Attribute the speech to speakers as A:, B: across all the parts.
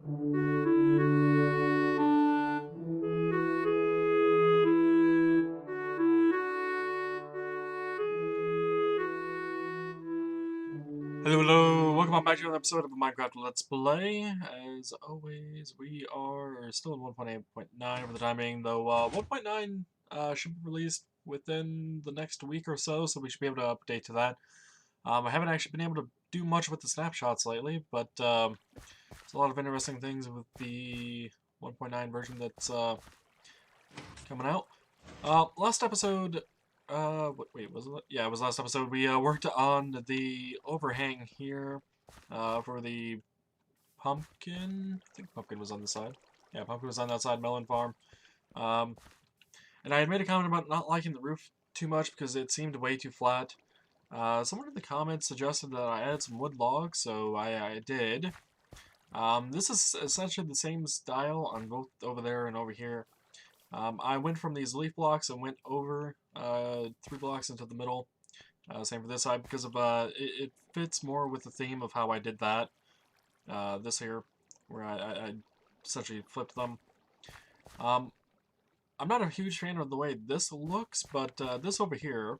A: Hello, hello, welcome on back to another episode of Minecraft Let's Play. As always, we are still in 1.8.9 for the time being, though 1.9 should be released within the next week or so, so we should be able to update to that. I haven't actually been able to do much with the snapshots lately, but there's a lot of interesting things with the 1.9 version that's coming out. Last episode, wait, was it? Yeah, it was last episode. We worked on the overhang here, for the pumpkin. I think pumpkin was on the side. Yeah, pumpkin was on that side, melon farm. Um, and I had made a comment about not liking the roof too much because it seemed way too flat. Someone in the comments suggested that I add some wood logs, so I did. This is essentially the same style on both over there and over here. I went from these leaf blocks and went over 3 blocks into the middle. Same for this side because of it fits more with the theme of how I did that. This here, where I essentially flipped them. Um, I'm not a huge fan of the way this looks, but this over here,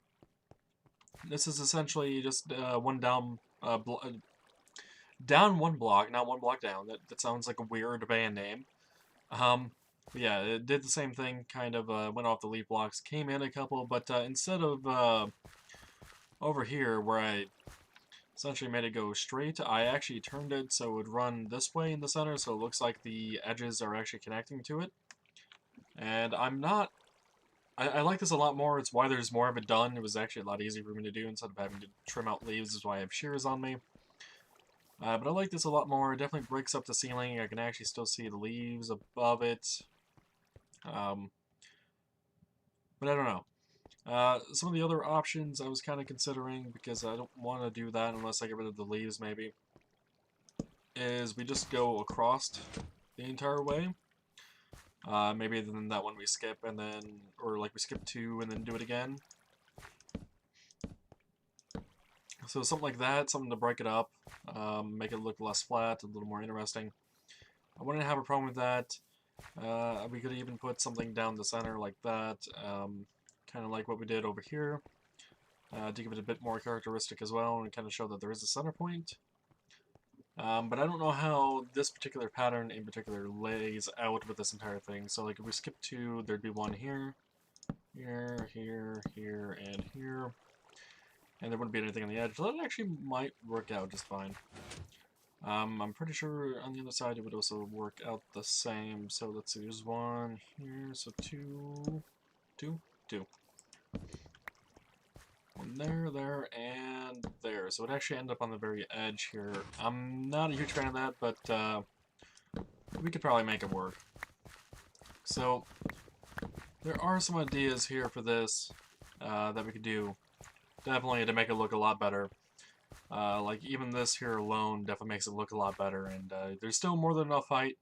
A: this is essentially just one down, down 1 block, not 1 block down. That sounds like a weird band name. Um, yeah, it did the same thing, kind of went off the leaf blocks, came in a couple, but instead of over here where I essentially made it go straight, I actually turned it so it would run this way in the center, so it looks like the edges are actually connecting to it. And I'm not... I like this a lot more. It's why there's more of it done. It was actually a lot easier for me to do instead of having to trim out leaves. This is why I have shears on me. But I like this a lot more. It definitely breaks up the ceiling. I can actually still see the leaves above it. Um, but I don't know. Some of the other options I was kind of considering, because I don't want to do that unless I get rid of the leaves maybe, is we just go across the entire way. Maybe then that one we skip and then, or like we skip 2 and then do it again. So something like that, something to break it up, make it look less flat, a little more interesting. I wouldn't have a problem with that. We could even put something down the center like that, kind of like what we did over here, to give it a bit more characteristic as well and kind of show that there is a center point. But I don't know how this particular pattern in particular lays out with this entire thing. So like if we skip 2, there'd be one here, here, here, here, and here. And there wouldn't be anything on the edge. So that actually might work out just fine. I'm pretty sure on the other side it would also work out the same. So let's see, there's 1 here, so 2, 2, 2. 1 there, there, and there. So it actually ended up on the very edge here. I'm not a huge fan of that, but we could probably make it work. So there are some ideas here for this that we could do. Definitely to make it look a lot better. Like even this here alone definitely makes it look a lot better, and there's still more than enough height.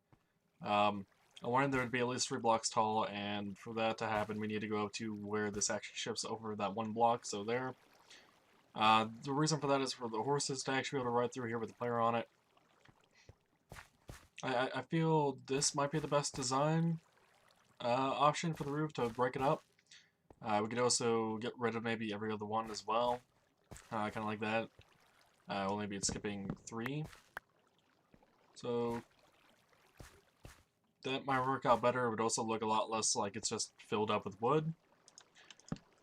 A: I wanted there to be at least 3 blocks tall, and for that to happen we need to go up to where this actually shifts over that 1 block, so there. The reason for that is for the horses to actually be able to ride through here with the player on it. I feel this might be the best design option for the roof to break it up. We could also get rid of maybe every other one as well, kind of like that. Only be skipping 3. So that might work out better. It would also look a lot less like it's just filled up with wood.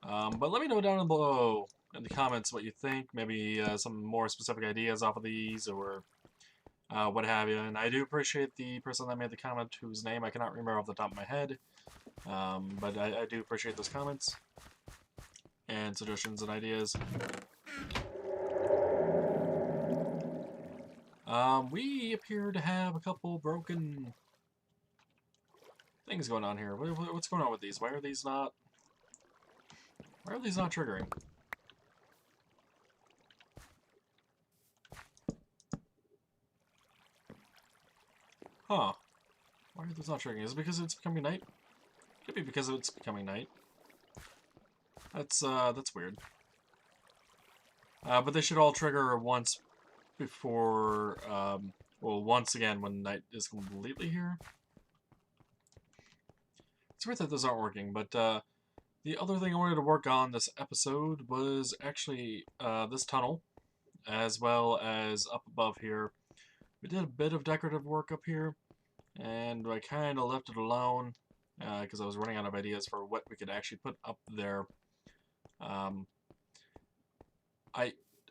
A: But let me know down below in the comments what you think. Maybe some more specific ideas off of these, or what have you. And I do appreciate the person that made the comment whose name I cannot remember off the top of my head. But I do appreciate those comments and suggestions and ideas. We appear to have a couple broken things going on here. What's going on with these? Why are these not triggering? Huh. Why are those not triggering? Is it because it's becoming night? Could be because it's becoming night. That's weird. But they should all trigger once before Well, once again, when night is completely here. It's weird that those aren't working, but the other thing I wanted to work on this episode was actually this tunnel, as well as up above here. We did a bit of decorative work up here, and I kind of left it alone because I was running out of ideas for what we could actually put up there. I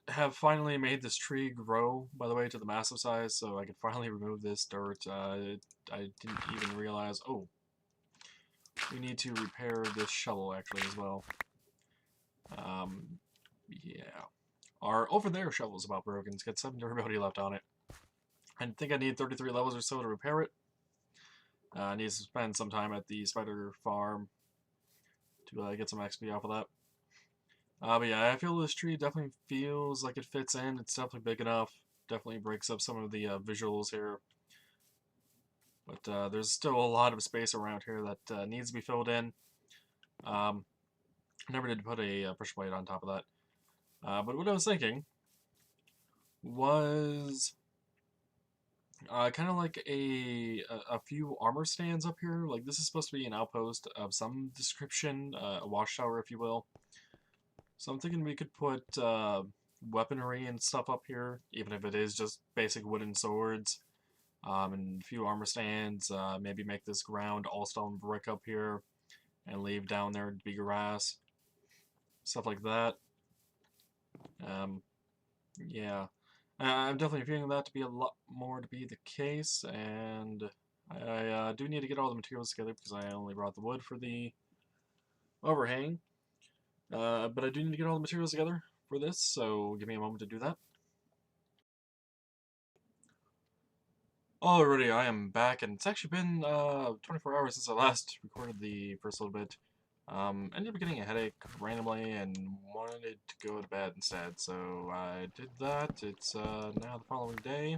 A: have finally made this tree grow, by the way, to the massive size, so I could finally remove this dirt. I didn't even realize... Oh, we need to repair this shovel, actually, as well. Yeah. Our over there shovel is about broken. It's got 7 durability left on it. I think I need 33 levels or so to repair it. I need to spend some time at the spider farm to get some XP off of that. But yeah, I feel this tree definitely feels like it fits in. It's definitely big enough. Definitely breaks up some of the visuals here. But there's still a lot of space around here that needs to be filled in. Never did put a pressure plate on top of that. But what I was thinking was kind of like a few armor stands up here. Like, this is supposed to be an outpost of some description, a watchtower, if you will. So I'm thinking we could put weaponry and stuff up here, even if it is just basic wooden swords, and a few armor stands. Maybe make this ground all stone brick up here, and leave down there to be grass, stuff like that. Yeah, I'm definitely feeling that to be a lot more to be the case, and I do need to get all the materials together because I only brought the wood for the overhang. But I do need to get all the materials together for this, so give me a moment to do that. Alrighty, I am back, and it's actually been 24 hours since I last recorded the first little bit. Ended up getting a headache randomly and wanted to go to bed instead, so I did that. It's now the following day.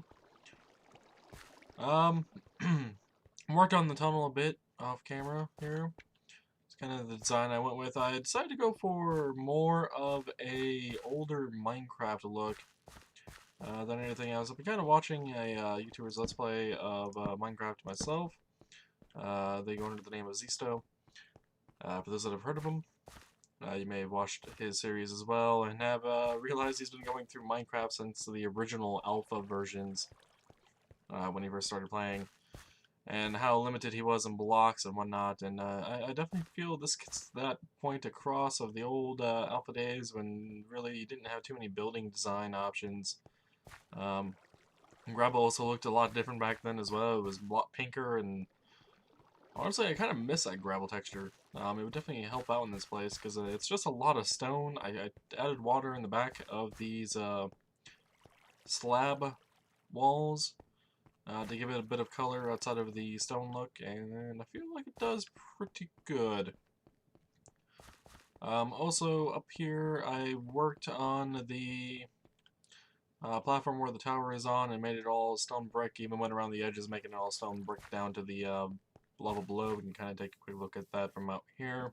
A: Worked on the tunnel a bit off camera here. It's kind of the design I went with. I decided to go for more of a older Minecraft look than anything else. I've been kind of watching a YouTuber's Let's Play of Minecraft myself. They go under the name of Zisto. For those that have heard of him, you may have watched his series as well and have realized he's been going through Minecraft since the original alpha versions when he first started playing, and how limited he was in blocks and whatnot. And I definitely feel this gets that point across of the old alpha days when really you didn't have too many building design options. Gravel also looked a lot different back then as well. It was a lot pinker, and honestly, I kind of miss that gravel texture. It would definitely help out in this place because it's just a lot of stone. I added water in the back of these slab walls to give it a bit of color outside of the stone look, and I feel like it does pretty good. Also, up here, I worked on the platform where the tower is on and made it all stone brick, even went around the edges, making it all stone brick down to the level below. We can kind of take a quick look at that from out here.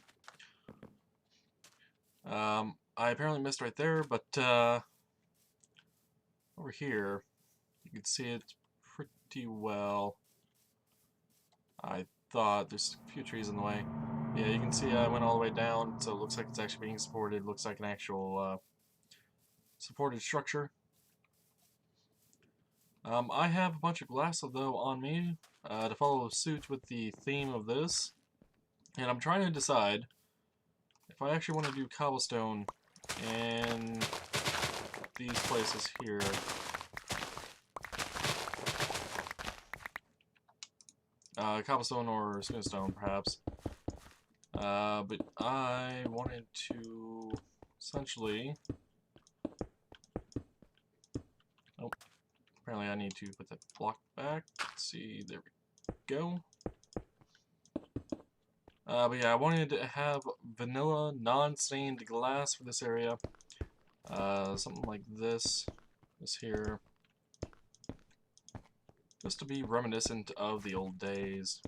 A: I apparently missed right there, but over here, you can see it pretty well. I thought there's a few trees in the way. Yeah, you can see I went all the way down, so it looks like it's actually being supported. Looks like an actual supported structure. I have a bunch of glass, though, on me to follow suit with the theme of this. And I'm trying to decide if I actually want to do cobblestone in these places here. Cobblestone or smoothstone, perhaps. But I wanted to essentially... Oh, apparently I need to put that block back. Let's see, there we go. But yeah, I wanted to have vanilla non-stained glass for this area. Something like this here. Just to be reminiscent of the old days.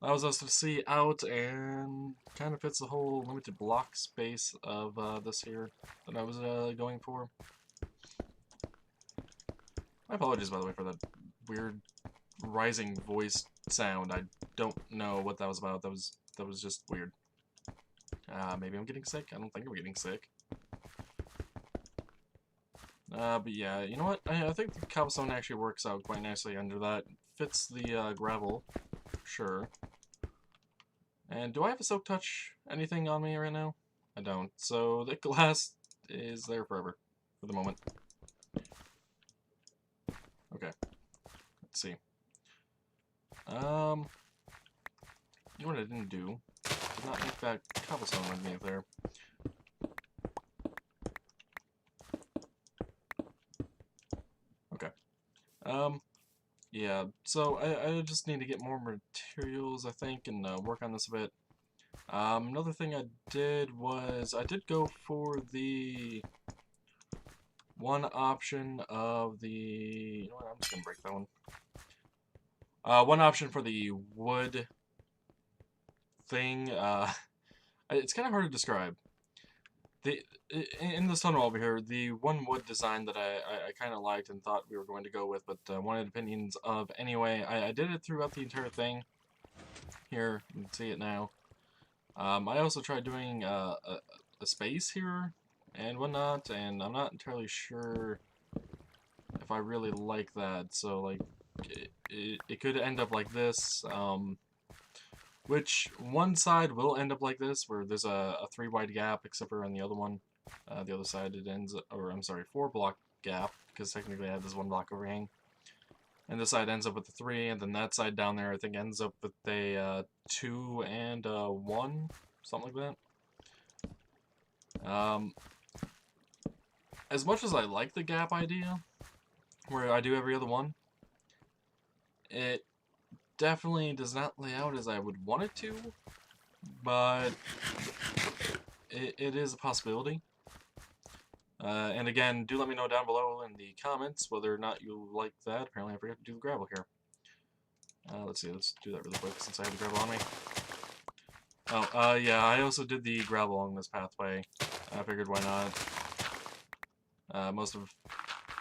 A: Allows us to see out and kind of fits the whole limited block space of this here that I was going for. My apologies, by the way, for that weird rising voice sound. I don't know what that was about. That was just weird. Maybe I'm getting sick? I don't think I'm getting sick. But yeah, you know what? I think the cobblestone actually works out quite nicely under that. Fits the gravel, sure. And do I have a silk touch anything on me right now? I don't. So the glass is there forever, for the moment. Okay. Let's see. You know what I didn't do? Did not make that cobblestone underneath there. Okay. Yeah, so I just need to get more materials, I think, and work on this a bit. Another thing I did was, I did go for the one option of the, you know what, I'm just gonna break that one. One option for the wood thing, it's kind of hard to describe. In this tunnel over here, the one wood design that I kind of liked and thought we were going to go with, but wanted opinions of anyway, I did it throughout the entire thing. Here, you can see it now. I also tried doing a space here and whatnot, and I'm not entirely sure if I really like that. So, like, it could end up like this, which one side will end up like this, where there's a 3 wide gap, except for on the other one. The other side, it ends, or I'm sorry, 4 block gap, because technically I have this 1 block overhang. And this side ends up with a 3, and then that side down there, I think, ends up with a 2 and a 1, something like that. As much as I like the gap idea, where I do every other one, it definitely does not lay out as I would want it to, but it is a possibility. And again, do let me know down below in the comments whether or not you like that. Apparently I forgot to do the gravel here. Let's see, let's do that really quick since I have the gravel on me. Oh, yeah, I also did the gravel along this pathway. I figured why not. Most of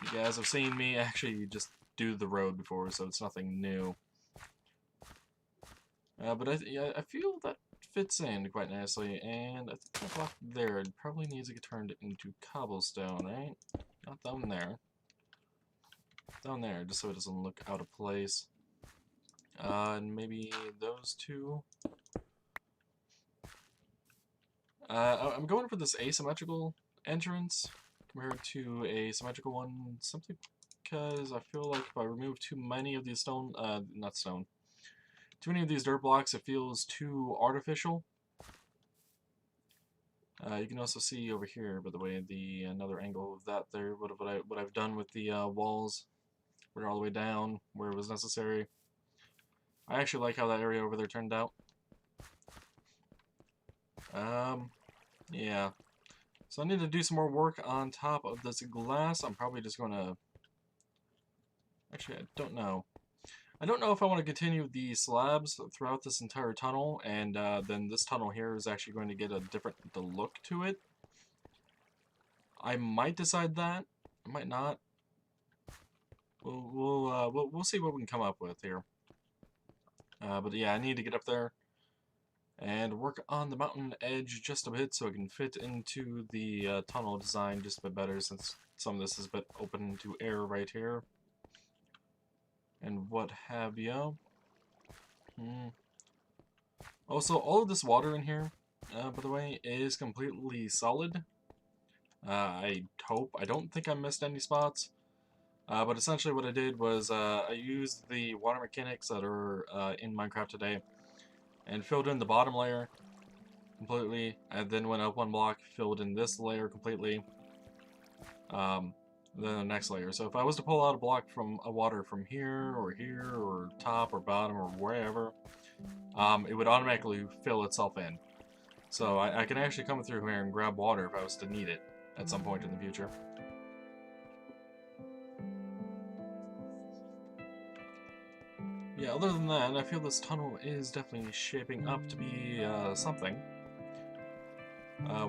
A: you guys have seen me actually just do the road before, so it's nothing new. But I feel that fits in quite nicely, and I think that block there, it probably needs to get turned into cobblestone, right? Not down there. Down there, just so it doesn't look out of place. And maybe those two. I'm going for this asymmetrical entrance compared to a symmetrical one, simply because I feel like if I remove too many of these too many of these dirt blocks, it feels too artificial. You can also see over here, by the way, another angle of that there. What I've done with the walls, where all the way down where it was necessary. I actually like how that area over there turned out. Yeah. So I need to do some more work on top of this glass. I'm probably just going to... Actually, I don't know. I don't know if I want to continue the slabs throughout this entire tunnel, and then this tunnel here is actually going to get a different look to it. I might decide that. I might not. We'll see what we can come up with here. But yeah, I need to get up there and work on the mountain edge just a bit so it can fit into the tunnel design just a bit better, since some of this is a bit open to air right here. And what have you. Also, all of this water in here, by the way, is completely solid. I don't think I missed any spots. But essentially what I did was I used the water mechanics that are in Minecraft today and filled in the bottom layer completely, and then went up 1 block, filled in this layer completely, then the next layer. So if I was to pull out a block from water from here, or top, or bottom, or wherever, it would automatically fill itself in. So I can actually come through here and grab water if I was to need it at some point in the future. Yeah, other than that, I feel this tunnel is definitely shaping up to be something.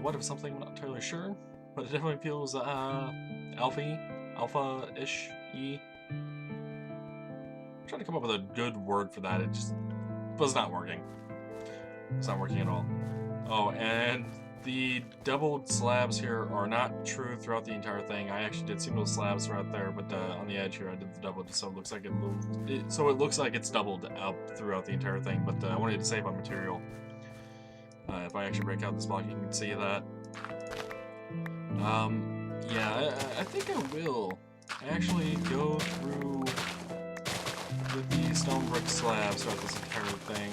A: What if something? I'm not entirely sure, but it definitely feels alpha-ish-y. trying to come up with a good word for that. It just was not working. It's not working at all. Oh, and the doubled slabs here are not true throughout the entire thing. I actually did single slabs right there, but on the edge here I did the double, so it looks like it looks like it's doubled up throughout the entire thing. But I wanted to save on material. If I actually break out this block, you can see that. Yeah, I think I will actually go through with the stone brick slabs throughout this entire thing.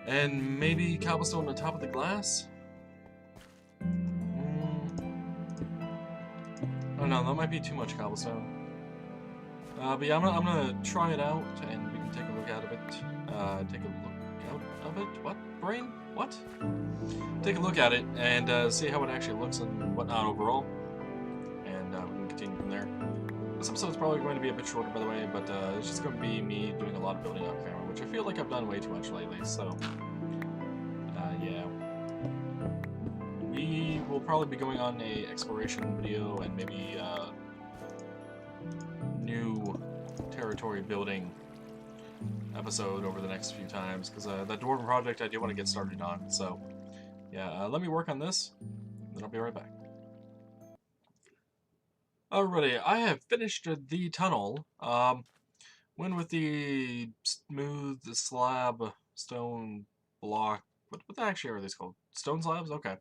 A: And maybe cobblestone on top of the glass? Oh no, that might be too much cobblestone. But yeah, I'm gonna try it out, and we can take a look out of it. Take a look out of it? What? Brain? What? Take a look at it, and see how it actually looks and whatnot overall. And we can continue from there. This episode's probably going to be a bit shorter, by the way, but it's just going to be me doing a lot of building off camera, which I feel like I've done way too much lately, so yeah. We will probably be going on a exploration video and maybe new territory building episode over the next few times, because that Dwarven project I do want to get started on, so yeah, let me work on this, and then I'll be right back. Alrighty, I have finished the tunnel. Went with the smooth slab stone block. What actually are these called? Stone slabs? Okay.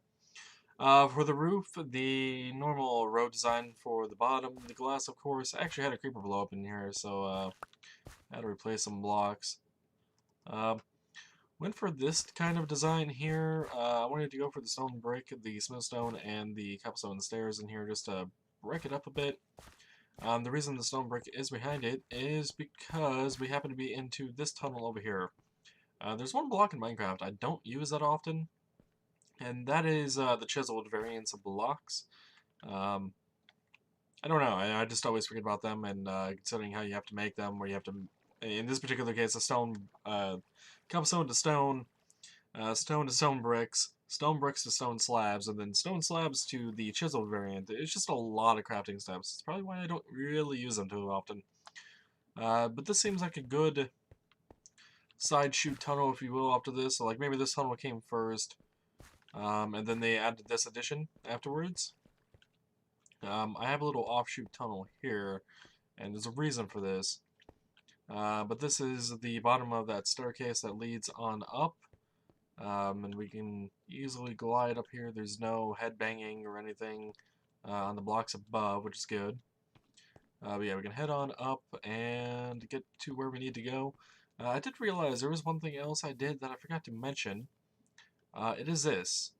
A: For the roof, the normal road design for the bottom. The glass, of course. I actually had a creeper blow up in here, so I had to replace some blocks. Went for this kind of design here. I wanted to go for the stone brick, the smooth stone, and the cobblestone stairs in here just to break it up a bit. The reason the stone brick is behind it is because we happen to be into this tunnel over here. There's one block in Minecraft I don't use that often, and that is the chiseled variants of blocks. I don't know, I just always forget about them, and considering how you have to make them, where you have to, in this particular case, a stone, cobblestone to stone, stone to stone bricks to stone slabs, and then stone slabs to the chiseled variant. It's just a lot of crafting steps. It's probably why I don't really use them too often. But this seems like a good side shoot tunnel, if you will, after this. So like maybe this tunnel came first, and then they added this addition afterwards. I have a little offshoot tunnel here, and there's a reason for this. But this is the bottom of that staircase that leads on up. And we can easily glide up here. There's no head banging or anything on the blocks above, which is good. But yeah, we can head on up and get to where we need to go. I did realize there was one thing else I did that I forgot to mention. It is this.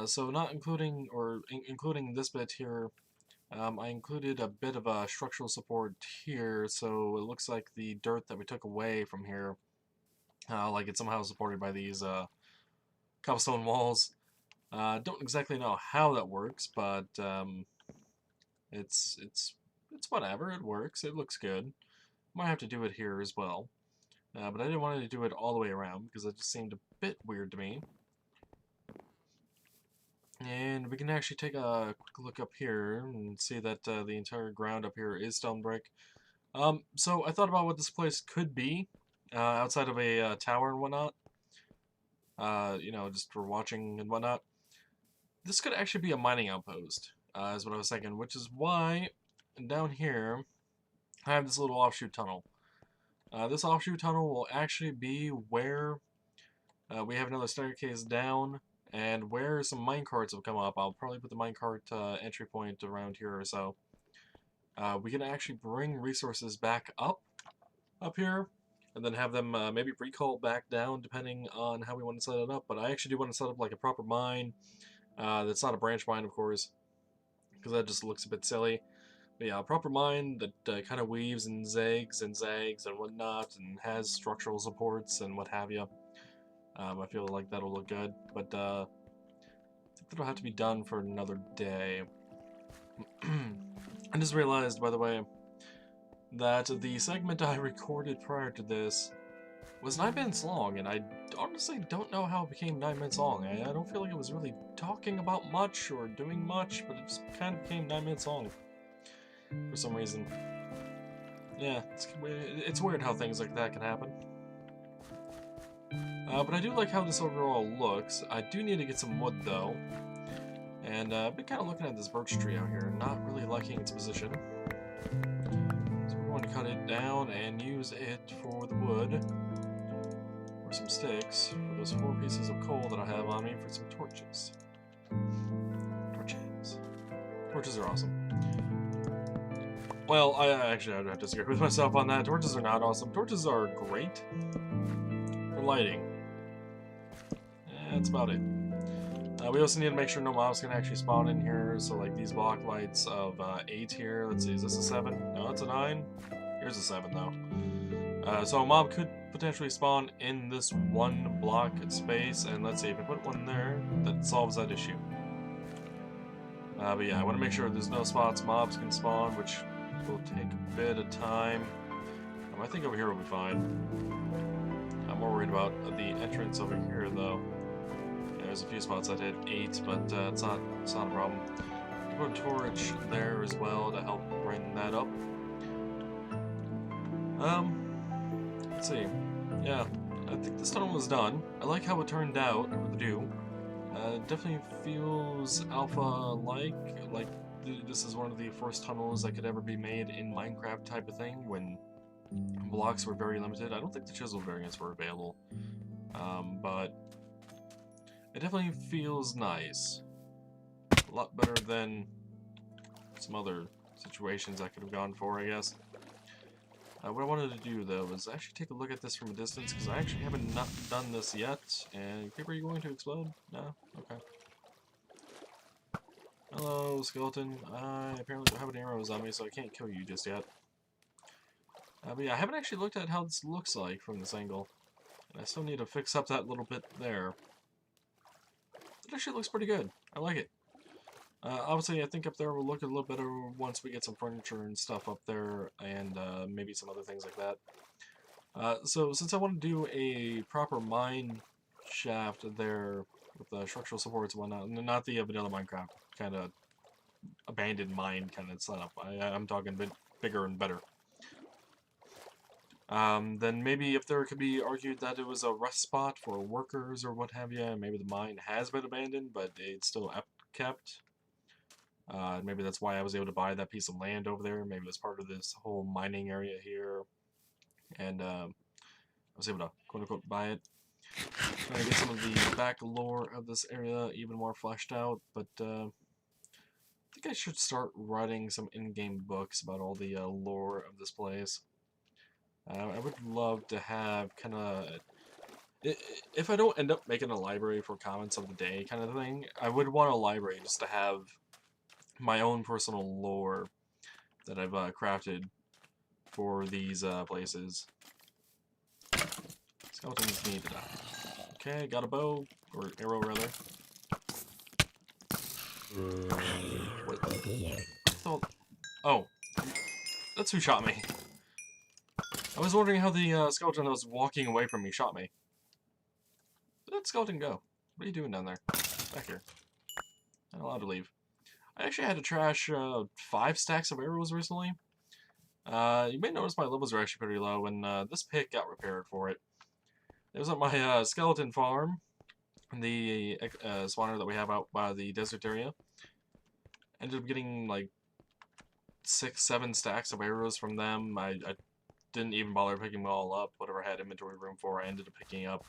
A: So not including, or including this bit here, I included a bit of a structural support here, so it looks like the dirt that we took away from here, like it's somehow supported by these cobblestone walls. Don't exactly know how that works, but it's whatever. It works. It looks good. Might have to do it here as well, but I didn't want to do it all the way around because it just seemed a bit weird to me. And we can actually take a quick look up here and see that the entire ground up here is stone brick. So I thought about what this place could be outside of a tower and whatnot. You know, just for watching and whatnot. This could actually be a mining outpost, is what I was thinking, which is why down here I have this little offshoot tunnel. This offshoot tunnel will actually be where we have another staircase down, and where some minecarts have come up. I'll probably put the minecart entry point around here or so. We can actually bring resources back up here, and then have them maybe recall back down depending on how we want to set it up. But I actually do want to set up like a proper mine that's not a branch mine, of course, because that just looks a bit silly. But yeah, a proper mine that kind of weaves and zags and whatnot, and has structural supports and what have you. I feel like that'll look good, but I think that'll have to be done for another day. I just realized, by the way, that the segment I recorded prior to this was 9 minutes long, and I honestly don't know how it became 9 minutes long. I don't feel like it was really talking about much or doing much, but it just kind of became 9 minutes long for some reason. Yeah, it's weird how things like that can happen. But I do like how this overall looks. I do need to get some wood, though. And I've been kind of looking at this birch tree out here, not really liking its position. So we're going to cut it down and use it for the wood. Or some sticks for those 4 pieces of coal that I have on me for some torches. Torches. Torches are awesome. Well, actually, I have to disagree with myself on that. Torches are not awesome. Torches are great for lighting. That's about it. We also need to make sure no mobs can actually spawn in here. So, like these block lights of 8 here. Let's see, is this a 7? No, it's a 9. Here's a 7 though. So a mob could potentially spawn in this one block space, and let's see if I put one there, that solves that issue. But yeah, I want to make sure there's no spots mobs can spawn, which will take a bit of time. I think over here will be fine. I'm more worried about the entrance over here, though. Yeah, there's a few spots that hit 8, but it's not a problem. I'll put a torch there as well to help bring that up. Let's see. Yeah, I think this tunnel was done. I like how it turned out, I really do. Definitely feels alpha-like, like this is one of the first tunnels that could ever be made in Minecraft type of thing, when blocks were very limited. I don't think the chisel variants were available, but it definitely feels nice. A lot better than some other situations I could have gone for, I guess. What I wanted to do, though, was actually take a look at this from a distance, because I actually haven't not done this yet. And, are you going to explode? No? Okay. Hello, skeleton. I apparently don't have any arrows on me, so I can't kill you just yet. But yeah, I haven't actually looked at how this looks like from this angle. And I still need to fix up that little bit there. It actually looks pretty good. I like it. Obviously, I think up there will look a little better once we get some furniture and stuff up there, and maybe some other things like that. So since I want to do a proper mine shaft there with the structural supports and whatnot, not the vanilla Minecraft kind of abandoned mine kind of setup, I'm talking a bit bigger and better. Then maybe if there could be argued that it was a rest spot for workers or what have you, maybe the mine has been abandoned, but it's still kept. Maybe that's why I was able to buy that piece of land over there. Maybe it's part of this whole mining area here. And I was able to, quote-unquote, buy it. Trying to get some of the back lore of this area even more fleshed out. But I think I should start writing some in-game books about all the lore of this place. I would love to have kind of... If I don't end up making a library for comments of the day kind of thing, I would want a library just to have my own personal lore that I've crafted for these places. Skeletons need to die. Okay, got a bow, or arrow rather. Wait, I thought... Oh, that's who shot me. I was wondering how the skeleton that was walking away from me shot me. Where did that skeleton go? What are you doing down there? Back here. Not allowed to leave. I actually had to trash 5 stacks of arrows recently. You may notice my levels are actually pretty low, and this pick got repaired for it. It was at my skeleton farm, the spawner that we have out by the desert area. Ended up getting like 6-7 stacks of arrows from them. I didn't even bother picking them all up. Whatever I had inventory room for, I ended up picking up.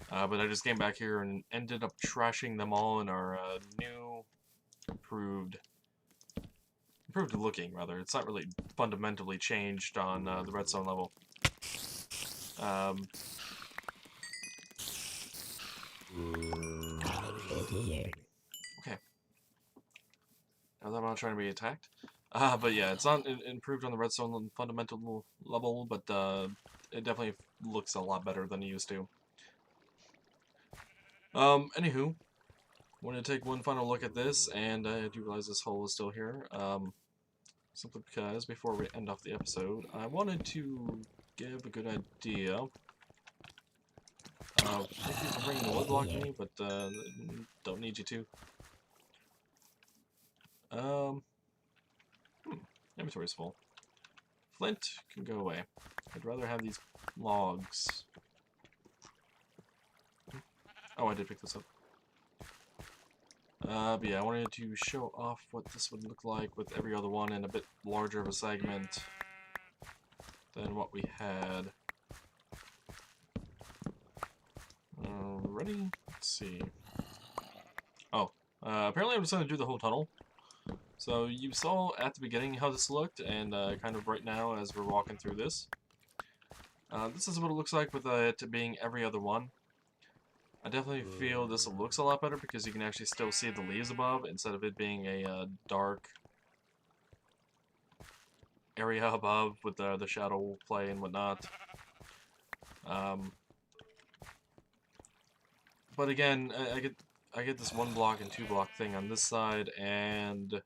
A: But I just came back here and ended up trashing them all in our new, improved looking, rather. It's not really fundamentally changed on the redstone level. Okay. Now that I'm not trying to be attacked. But yeah, it's not improved on the redstone fundamental level, but it definitely looks a lot better than it used to. Anywho, wanted to take one final look at this, and I do realize this hole is still here. Simply because, before we end off the episode, I wanted to give a good idea. Thank you for bringing the wood block to me, but don't need you to. Inventory's full. flint can go away. I'd rather have these logs. Oh, I did pick this up. But yeah, I wanted to show off what this would look like with every other one in a bit larger of a segment than what we had. Ready? Let's see. Oh, apparently I'm just going to do the whole tunnel. So you saw at the beginning how this looked, and kind of right now as we're walking through this. This is what it looks like with it being every other one. I definitely feel this looks a lot better because you can actually still see the leaves above instead of it being a dark area above with the shadow play and whatnot. But again, I get this 1 block and 2 block thing on this side, and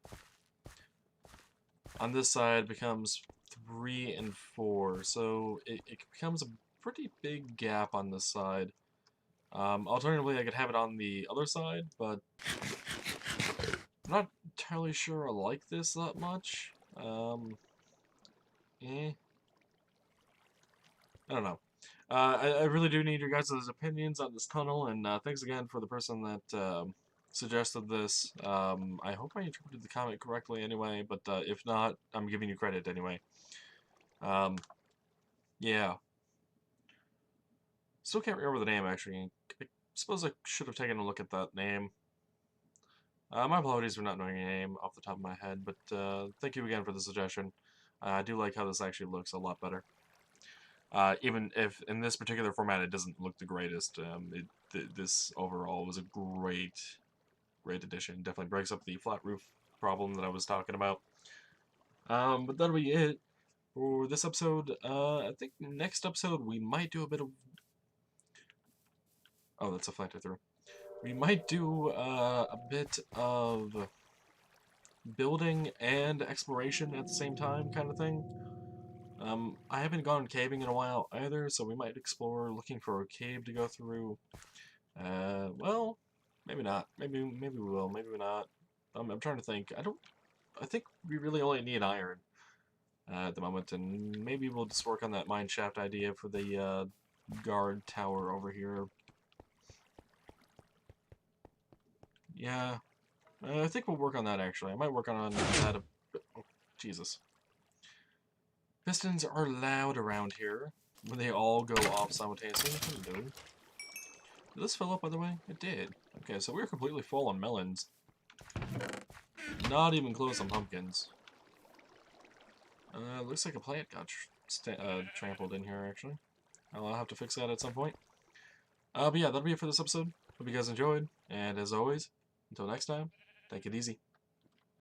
A: on this side becomes 3 and 4, so it becomes a pretty big gap on this side. Alternatively, I could have it on the other side, but I'm not entirely sure I like this that much. I don't know. I really do need your guys' opinions on this tunnel, and thanks again for the person that suggested this. I hope I interpreted the comment correctly anyway, but if not, I'm giving you credit anyway. Yeah. Still can't remember the name, actually. I suppose I should have taken a look at that name. My apologies for not knowing your name off the top of my head, but thank you again for the suggestion. I do like how this actually looks a lot better. Even if in this particular format it doesn't look the greatest, this overall was a great addition. Definitely breaks up the flat roof problem that I was talking about. But that'll be it for this episode. I think next episode we might do a bit of... Oh, that's a flanter through. We might do a bit of building and exploration at the same time kind of thing. I haven't gone caving in a while either, so we might explore looking for a cave to go through. Well, maybe not. Maybe we will. Maybe we're not. I'm trying to think. I think we really only need iron at the moment, and maybe we'll just work on that mine shaft idea for the guard tower over here. Yeah, I think we'll work on that actually. I might work on that a bit. Oh, Jesus. Pistons are loud around here when they all go off simultaneously. What are you doing? Did this fill up, by the way? It did. Okay, so we're completely full on melons. Not even close on pumpkins. Looks like a plant got trampled in here, actually. I'll have to fix that at some point. But yeah, that'll be it for this episode. Hope you guys enjoyed, and as always, until next time, take it easy.